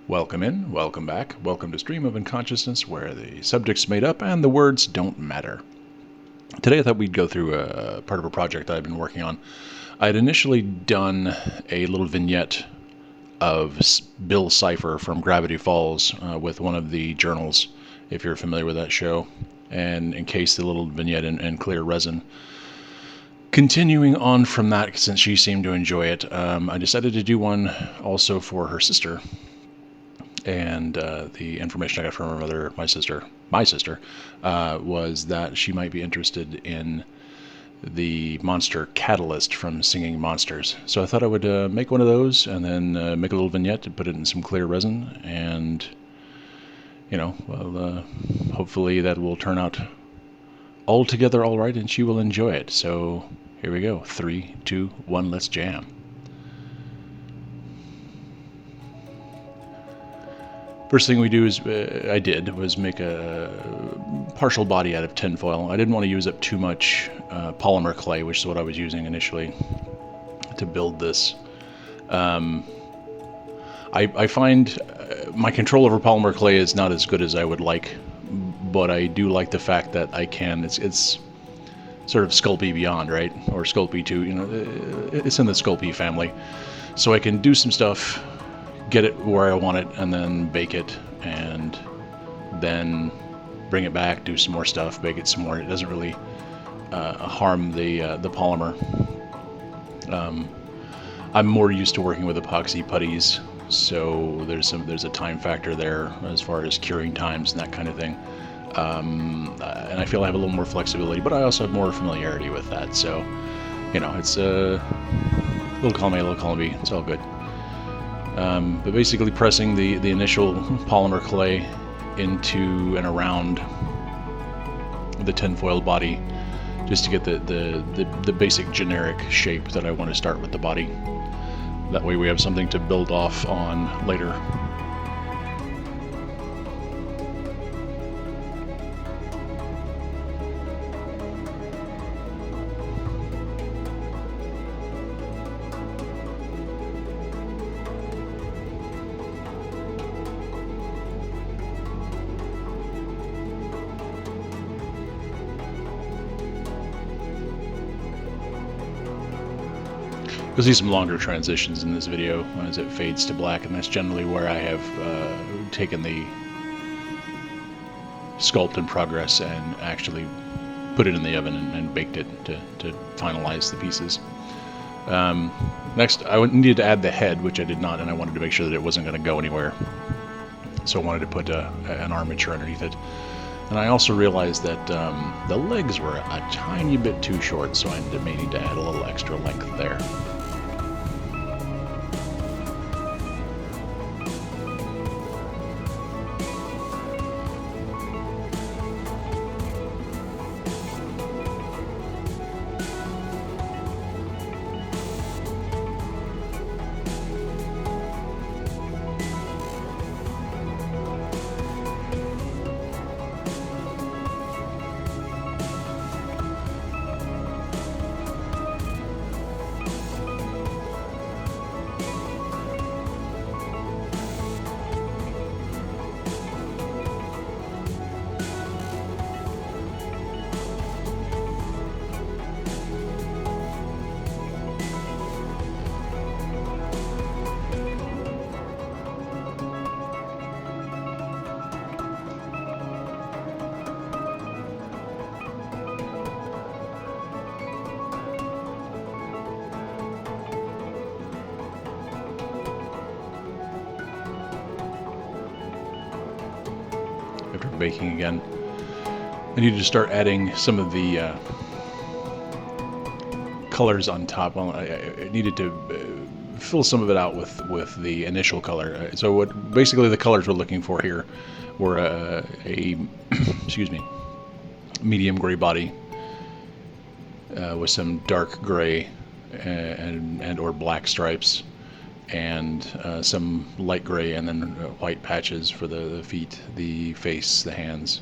Welcome in, welcome back, welcome to Stream-of-Unconsciousness, where the subject's made up and the words don't matter. Today I thought we'd go through a part of a project I've been working on. I had initially done a little vignette of Bill Cipher from Gravity Falls with one of the journals, if you're familiar with that show, and encased the little vignette in clear resin. Continuing on from that, since she seemed to enjoy it, I decided to do one also for her sister. And the information I got from her mother, my sister, was that she might be interested in the monster Catalyst from Singing Monsters. So I thought I would make one of those and then make a little vignette and put it in some clear resin. And, hopefully that will turn out altogether all right and she will enjoy it. So here we go. 3, 2, 1, let's jam. First thing we do is, was make a partial body out of tinfoil. I didn't want to use up too much polymer clay, which is what I was using initially to build this. I find my control over polymer clay is not as good as I would like, but I do like the fact that I can, it's sort of Sculpey Beyond, right? Or Sculpey 2, it's in the Sculpey family. So I can do some stuff, get it where I want it, and then bake it, and then bring it back, do some more stuff, bake it some more. It doesn't really harm the polymer. I'm more used to working with epoxy putties, so there's a time factor there as far as curing times and that kind of thing. And I feel I have a little more flexibility, but I also have more familiarity with that. So, it's a little column A, little column B. It's all good. But basically pressing the initial polymer clay into and around the tinfoil body just to get the basic generic shape that I want to start with the body. That way we have something to build off on later. You'll see some longer transitions in this video as it fades to black, and that's generally where I have taken the sculpt in progress and actually put it in the oven and baked it to finalize the pieces. Next, I needed to add the head, which I did not, and I wanted to make sure that it wasn't going to go anywhere. So I wanted to put an armature underneath it. And I also realized that the legs were a tiny bit too short, so I may need to add a little extra length there. After baking again, I needed to start adding some of the colors on top. Well, I needed to fill some of it out with the initial color. So what basically the colors we're looking for here were a excuse me, medium gray body with some dark gray and or black stripes, and some light gray, and then white patches for the feet, the face, the hands.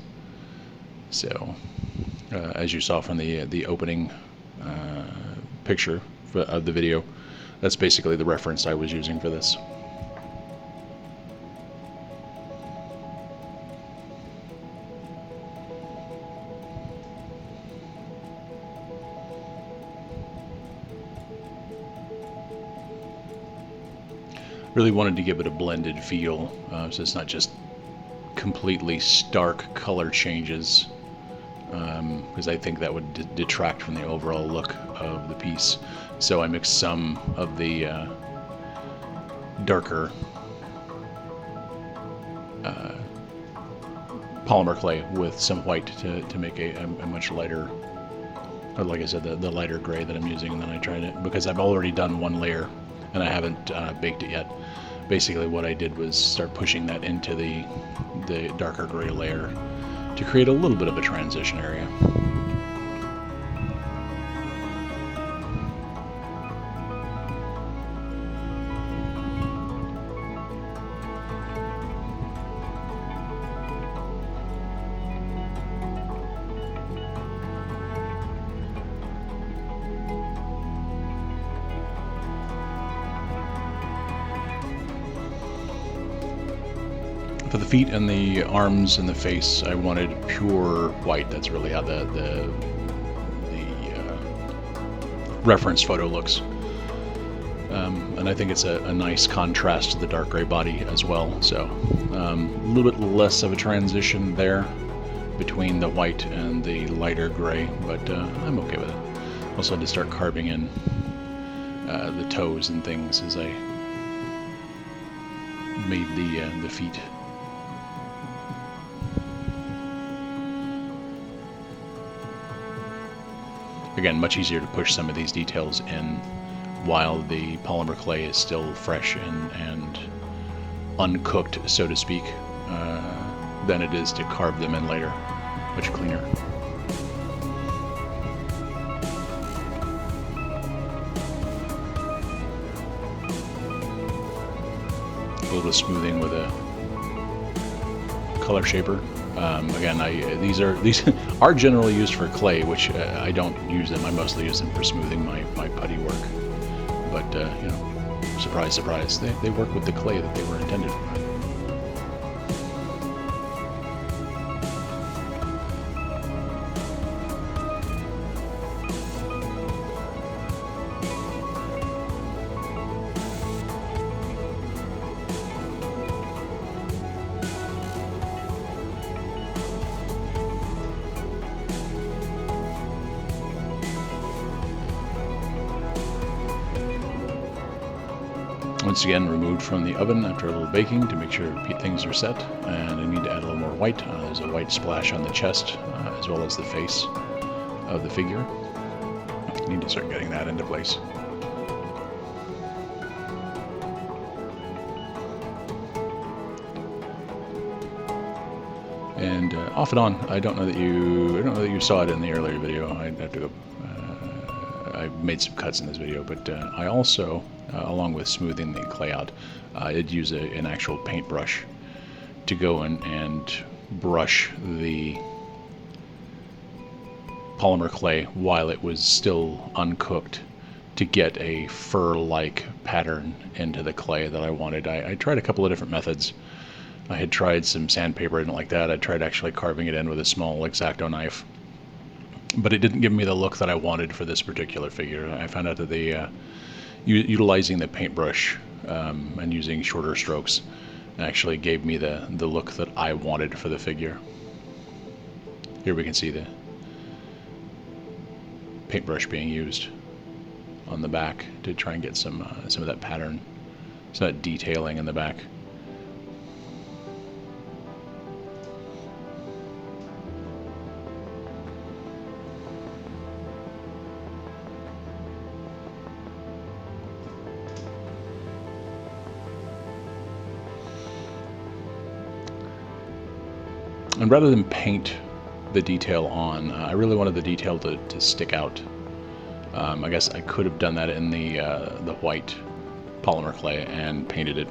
So as you saw from the opening picture of the video, that's basically the reference I was using for this. Really wanted to give it a blended feel, so it's not just completely stark color changes, because I think that would detract from the overall look of the piece. So I mixed some of the darker polymer clay with some white to make a much lighter, or like I said, the lighter gray that I'm using. And then I tried it, because I've already done one layer and I haven't baked it yet. Basically what I did was start pushing that into the darker gray layer to create a little bit of a transition area. For the feet and the arms and the face, I wanted pure white. That's really how the reference photo looks. And I think it's a nice contrast to the dark gray body as well. So a little bit less of a transition there between the white and the lighter gray, but I'm okay with it. Also had to start carving in the toes and things as I made the feet. Again, much easier to push some of these details in while the polymer clay is still fresh and uncooked, so to speak, than it is to carve them in later. Much cleaner. A little bit of smoothing with a color shaper. Again, these are generally used for clay, which I don't use them. I mostly use them for smoothing my putty work. But you know, surprise, surprise, they work with the clay that they were intended for. Once again, removed from the oven after a little baking to make sure things are set, and I need to add a little more white. There's a white splash on the chest as well as the face of the figure. I need to start getting that into place. And off and on, I don't know that you saw it in the earlier video. I'd have to go. I made some cuts in this video, but I also, along with smoothing the clay out, I did use an actual paintbrush to go and brush the polymer clay while it was still uncooked to get a fur-like pattern into the clay that I wanted. I tried a couple of different methods. I had tried some sandpaper, I didn't like that. I tried actually carving it in with a small X-Acto knife, but it didn't give me the look that I wanted for this particular figure. I found out that utilizing the paintbrush and using shorter strokes actually gave me the look that I wanted for the figure. Here we can see the paintbrush being used on the back to try and get some of that pattern, some of that detailing in the back. And rather than paint the detail on, I really wanted the detail to stick out. I guess I could have done that in the white polymer clay and painted it,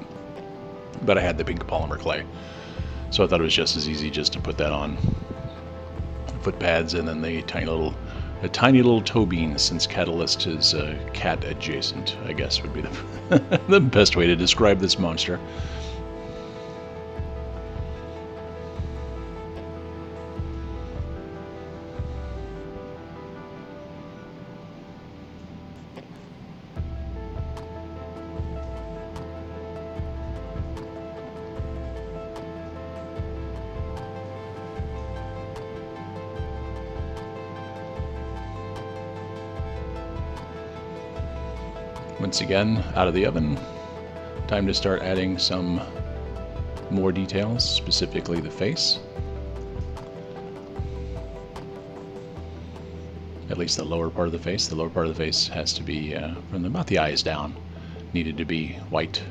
but I had the pink polymer clay, so I thought it was just as easy just to put that on. Foot pads and then the tiny little toe beans, since Catalyst is cat adjacent, I guess would be the best way to describe this monster. Once again, out of the oven. Time to start adding some more details, specifically the face. At least the lower part of the face. The lower part of the face has to be, from about the eyes down, needed to be white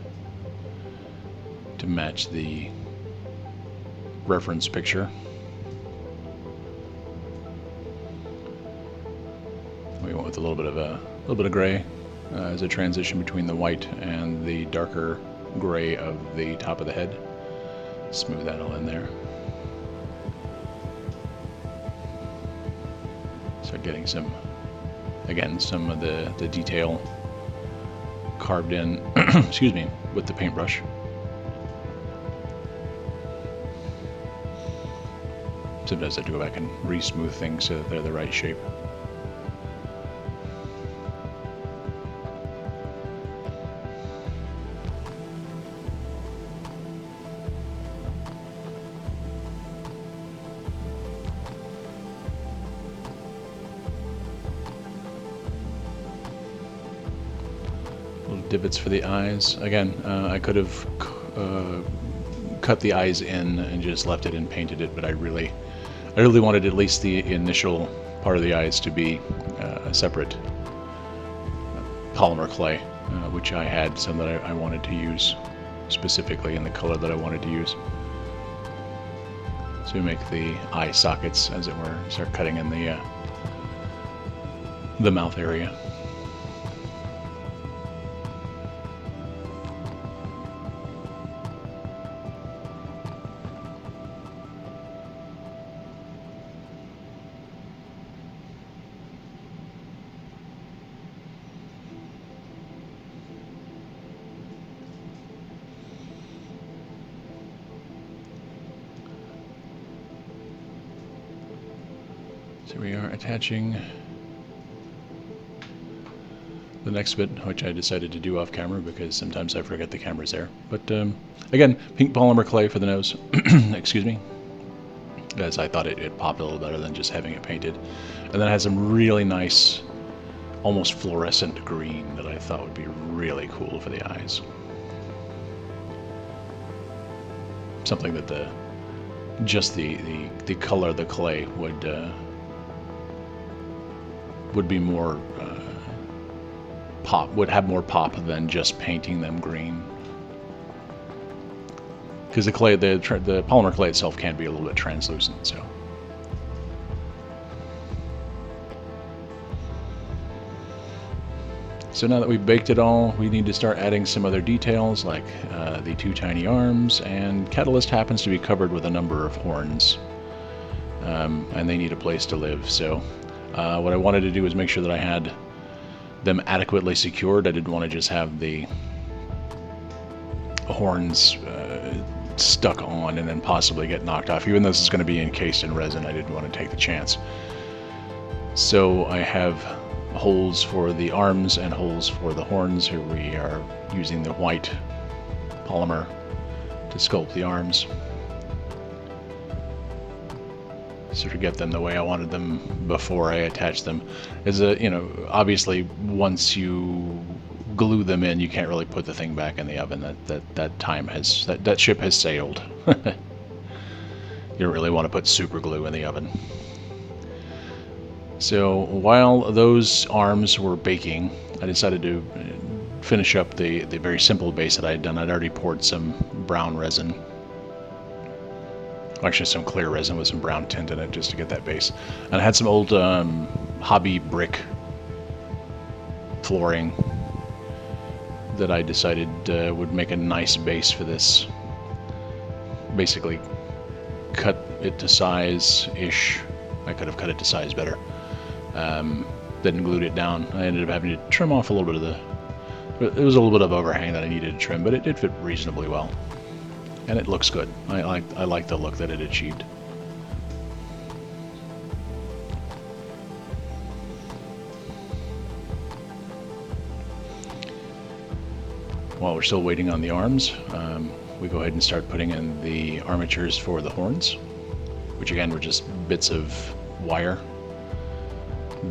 to match the reference picture. We went with a little bit of gray as a transition between the white and the darker gray of the top of the head. Smooth that all in there. Start getting some of the detail carved in, excuse me, with the paintbrush. Sometimes I have to go back and re-smooth things so that they're the right shape. Divots for the eyes. Again, I could have cut the eyes in and just left it and painted it, but I really wanted at least the initial part of the eyes to be a separate polymer clay, which I had some that I wanted to use specifically in the color that I wanted to use. So we make the eye sockets, as it were, start cutting in the mouth area. So we are attaching the next bit, which I decided to do off camera because sometimes I forget the camera's there. But again, pink polymer clay for the nose, excuse me, as I thought it popped a little better than just having it painted. And then it has some really nice, almost fluorescent green that I thought would be really cool for the eyes. Something that the color of the clay would be more pop, would have more pop than just painting them green. Because the clay, the polymer clay itself can be a little bit translucent, so. So now that we've baked it all, we need to start adding some other details, like the two tiny arms, and Catalyst happens to be covered with a number of horns, and they need a place to live. So what I wanted to do was make sure that I had them adequately secured. I didn't want to just have the horns stuck on and then possibly get knocked off. Even though this is going to be encased in resin, I didn't want to take the chance. So I have holes for the arms and holes for the horns. Here we are using the white polymer to sculpt the arms, so to get them the way I wanted them before I attached them. As a, you know, obviously once you glue them in, you can't really put the thing back in the oven. That ship has sailed. You don't really want to put super glue in the oven. So while those arms were baking, I decided to finish up the very simple base that I had done. I'd already poured some brown resin, actually some clear resin with some brown tint in it, just to get that base. And I had some old hobby brick flooring that I decided would make a nice base for this. Basically cut it to size-ish. I could have cut it to size better. Then glued it down. I ended up having to trim off a little bit of it was a little bit of overhang that I needed to trim, but it did fit reasonably well. And it looks good. I like the look that it achieved. While we're still waiting on the arms, we go ahead and start putting in the armatures for the horns, which again were just bits of wire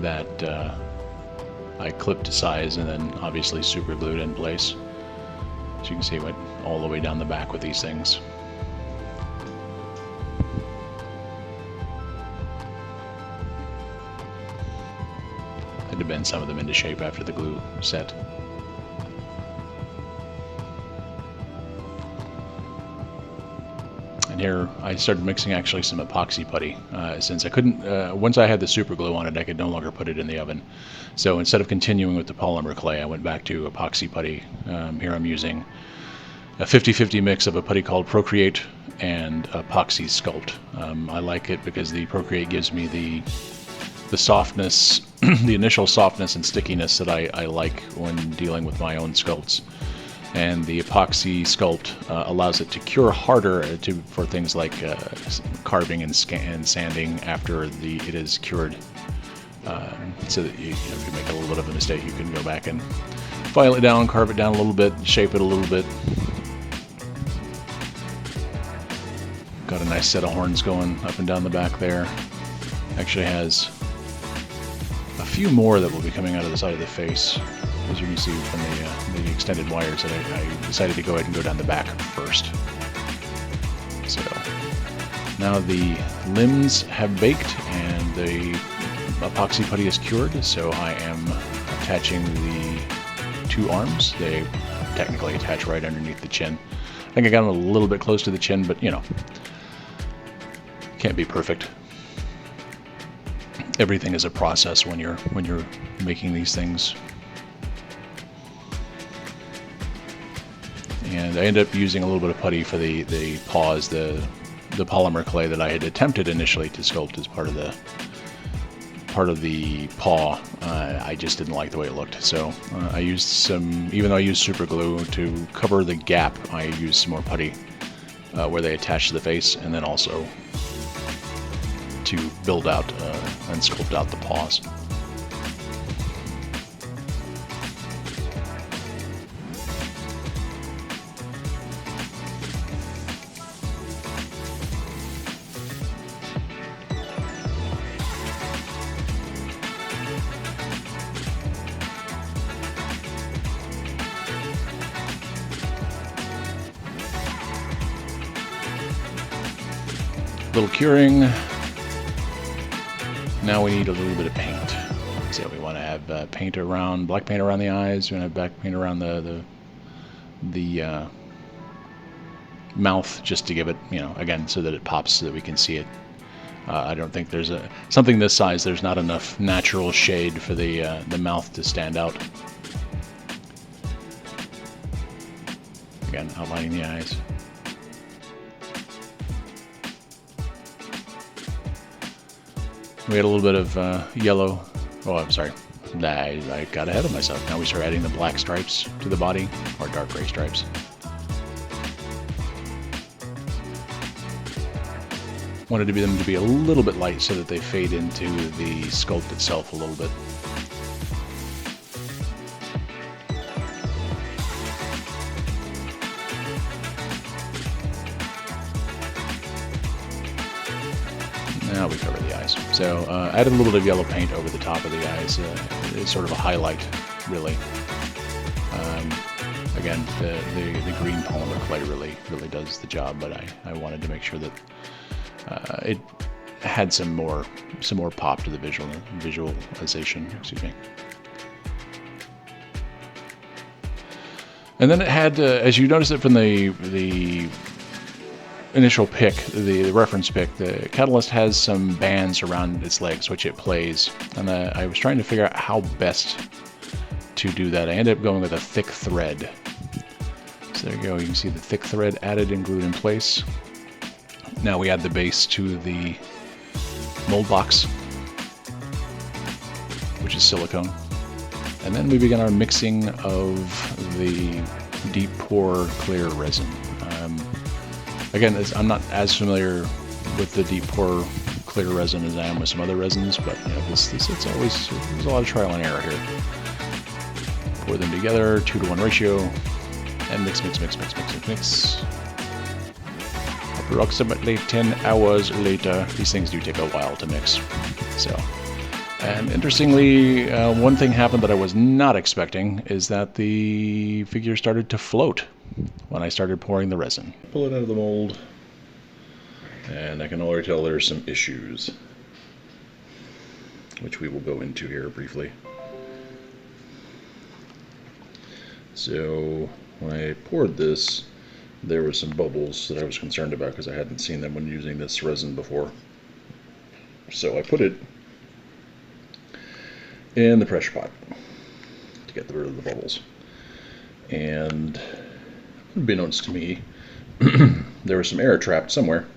that I clipped to size and then obviously super glued in place. As you can see, it went all the way down the back with these things. Had to bend some of them into shape after the glue set. And here I started mixing actually some epoxy putty, since I couldn't, once I had the super glue on it, I could no longer put it in the oven. So instead of continuing with the polymer clay, I went back to epoxy putty. Here I'm using a 50-50 mix of a putty called Procreate and epoxy Sculpt. I like it because the Procreate gives me the softness, the initial softness and stickiness that I like when dealing with my own sculpts. And the epoxy Sculpt allows it to cure harder for things like carving and sanding after it is cured. So that if you make a little bit of a mistake, you can go back and file it down, carve it down a little bit, shape it a little bit. Got a nice set of horns going up and down the back there. Actually has a few more that will be coming out of the side of the face, as you can see from the extended wires that I decided to go ahead and go down the back first. So now the limbs have baked and the epoxy putty is cured, so I am attaching the two arms. They technically attach right underneath the chin. I think I got them a little bit close to the chin, but you know, can't be perfect. Everything is a process when you're making these things. And I ended up using a little bit of putty for the paws, the polymer clay that I had attempted initially to sculpt as part of the paw. I just didn't like the way it looked, so I used some, even though I used super glue to cover the gap, I used some more putty where they attach to the face, and then also to build out and sculpt out the paws. Little curing. Now we need a little bit of paint. So we want to have paint around, black paint around the eyes. We want to have black paint around the mouth, just to give it, you know, again, so that it pops, so that we can see it. I don't think there's something this size. There's not enough natural shade for the mouth to stand out. Again, outlining the eyes. We had a little bit of yellow. Oh, I'm sorry. I got ahead of myself. Now we start adding the black stripes to the body, or dark gray stripes. Wanted them to be a little bit light so that they fade into the sculpt itself a little bit. Now we cover the eyes. So added a little bit of yellow paint over the top of the eyes. It's sort of a highlight, really. Again, the green polymer clay really does the job, but I wanted to make sure that it had some more pop to the visualization. Excuse me. And then it had, as you notice it from the initial pick, the reference pick, the Catalyst has some bands around its legs which it plays, and I was trying to figure out how best to do that. I ended up going with a thick thread. So there you go, you can see the thick thread added and glued in place. Now we add the base to the mold box, which is silicone, and then we begin our mixing of the deep pour clear resin. Again, I'm not as familiar with the deep pour clear resin as I am with some other resins, but you know, there's a lot of trial and error here. Pour them together, 2-to-1 ratio, and mix. Approximately 10 hours later, these things do take a while to mix. So And interestingly, one thing happened that I was not expecting is that the figure started to float when I started pouring the resin. Pull it out of the mold, and I can already tell there's some issues, which we will go into here briefly. So when I poured this, there were some bubbles that I was concerned about because I hadn't seen them when using this resin before. So I put it in the pressure pot to get rid of the bubbles. And unbeknownst to me, there was some air trapped somewhere,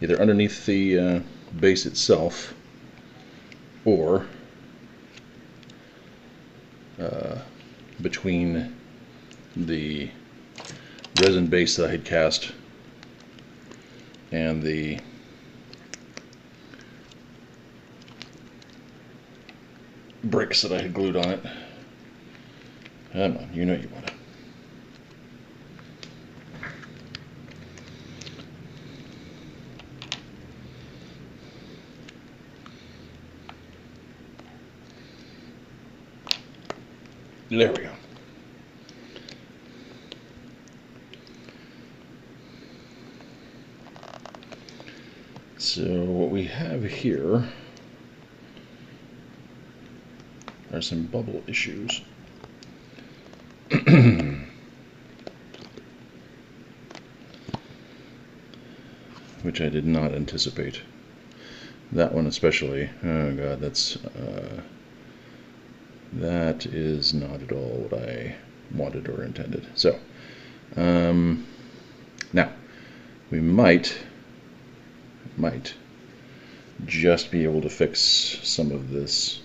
either underneath the base itself or between the resin base that I had cast and the bricks that I had glued on it. Come on, you know you want to. There we go. So what we have here are some bubble issues. Which I did not anticipate. That one especially. Oh god, that is not at all what I wanted or intended. So, now, we might just be able to fix some of this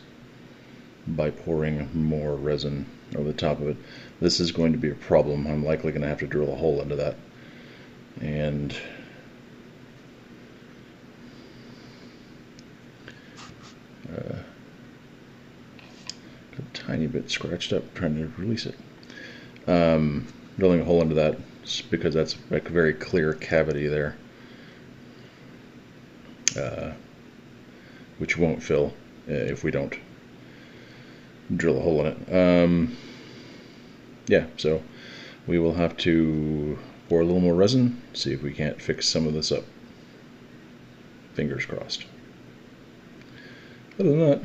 by pouring more resin over the top of it. This is going to be a problem. I'm likely going to have to drill a hole into that. And a tiny bit scratched up trying to release it. Drilling a hole into that because that's a very clear cavity there, which won't fill if we don't drill a hole in it. Yeah, so we will have to pour a little more resin, see if we can't fix some of this up. Fingers crossed. Other than that,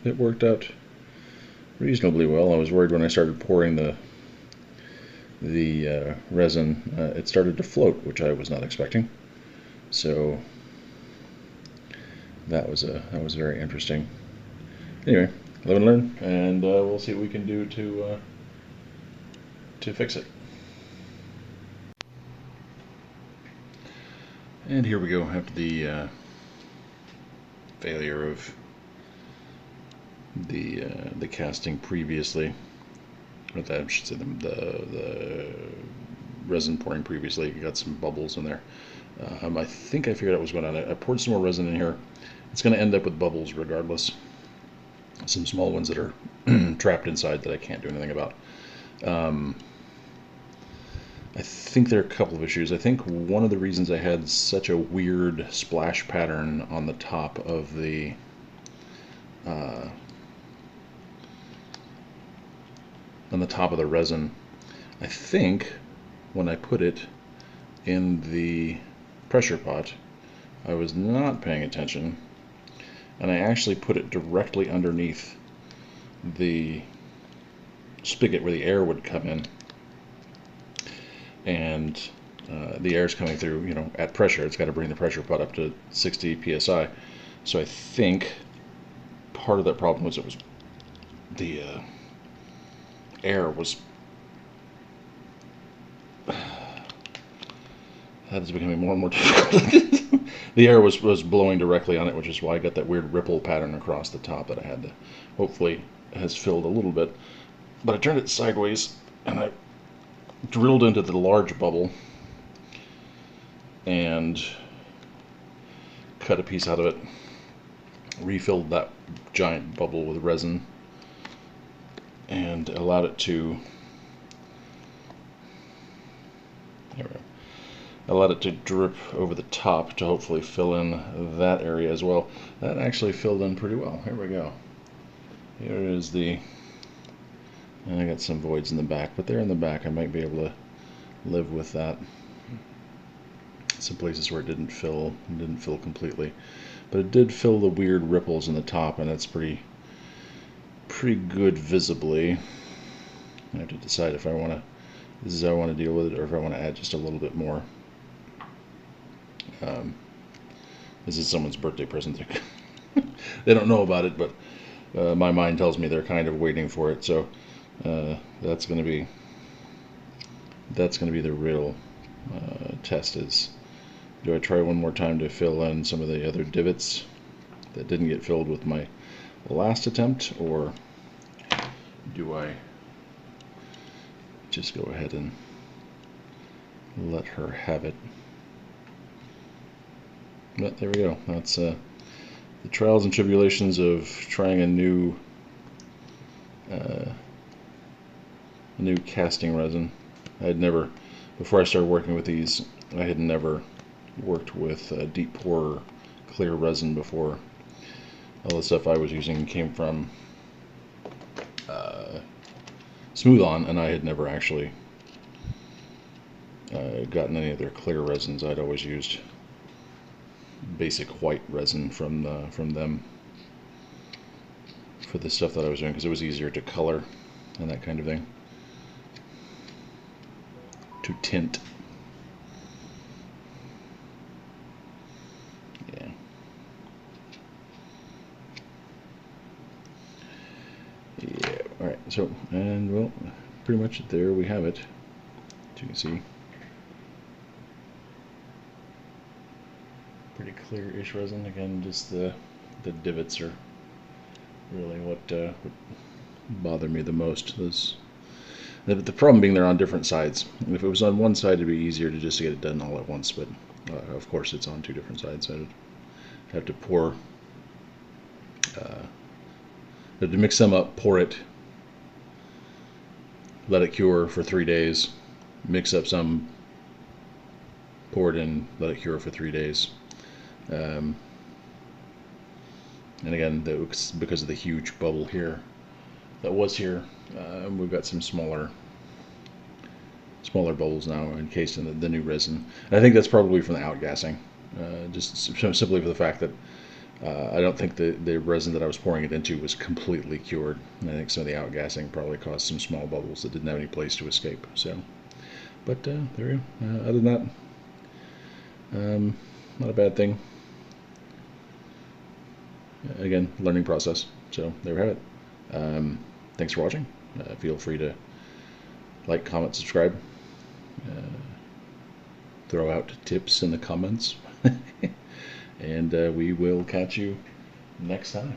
it worked out reasonably well. I was worried when I started pouring the resin, it started to float, which I was not expecting. So that was very interesting. Anyway, live and learn, and we'll see what we can do to fix it. And here we go after the failure of the casting previously, or that I should say the resin pouring previously. Got some bubbles in there. I think I figured out what's going on. I poured some more resin in here. It's going to end up with bubbles regardless. Some small ones that are trapped inside that I can't do anything about. I think there are a couple of issues. I think one of the reasons I had such a weird splash pattern on the top of the resin, I think when I put it in the pressure pot, I was not paying attention, and I actually put it directly underneath the spigot where the air would come in. And the air is coming through, you know, at pressure. It's got to bring the pressure pot up to 60 psi. So I think part of that problem was the air was that is becoming more and more difficult. The air was blowing directly on it, which is why I got that weird ripple pattern across the top that I had to hopefully has filled a little bit. But I turned it sideways and I drilled into the large bubble and cut a piece out of it, refilled that giant bubble with resin, and allowed it to, there we go, I let it to drip over the top to hopefully fill in that area as well. That actually filled in pretty well. Here we go. Here is the, and I got some voids in the back, but they're in the back. I might be able to live with that. Some places where it didn't fill completely, but it did fill the weird ripples in the top, and that's pretty good visibly. I have to decide if I want to, this is how I want to deal with it, or if I want to add just a little bit more. This is someone's birthday present. They don't know about it, but my mind tells me they're kind of waiting for it. So that's going to be the real test. Is, do I try one more time to fill in some of the other divots that didn't get filled with my last attempt, or do I just go ahead and let her have it? But there we go. That's the trials and tribulations of trying a new casting resin. I had never, before I started working with these, I had never worked with deep pour clear resin before. All the stuff I was using came from Smooth-On, and I had never actually gotten any of their clear resins. I'd always used basic white resin from them for the stuff that I was doing, because it was easier to color and that kind of thing, to tint. Yeah. Yeah. All right. So, and well, pretty much there we have it. As you can see, pretty clear-ish resin. Again, just the divots are really what bother me the most. The problem being they're on different sides. If it was on one side, it'd be easier to just get it done all at once, but of course it's on two different sides. So I'd have to pour, to mix them up, pour it, let it cure for 3 days, mix up some, pour it in, let it cure for 3 days. And again, because of the huge bubble here that was here, we've got some smaller bubbles now encased in the new resin. And I think that's probably from the outgassing, just simply for the fact that I don't think the resin that I was pouring it into was completely cured. And I think some of the outgassing probably caused some small bubbles that didn't have any place to escape. So, but there we go. Other than that, not a bad thing. Again, learning process. So there we have it. Thanks for watching. Feel free to like, comment, subscribe. Throw out tips in the comments. And we will catch you next time.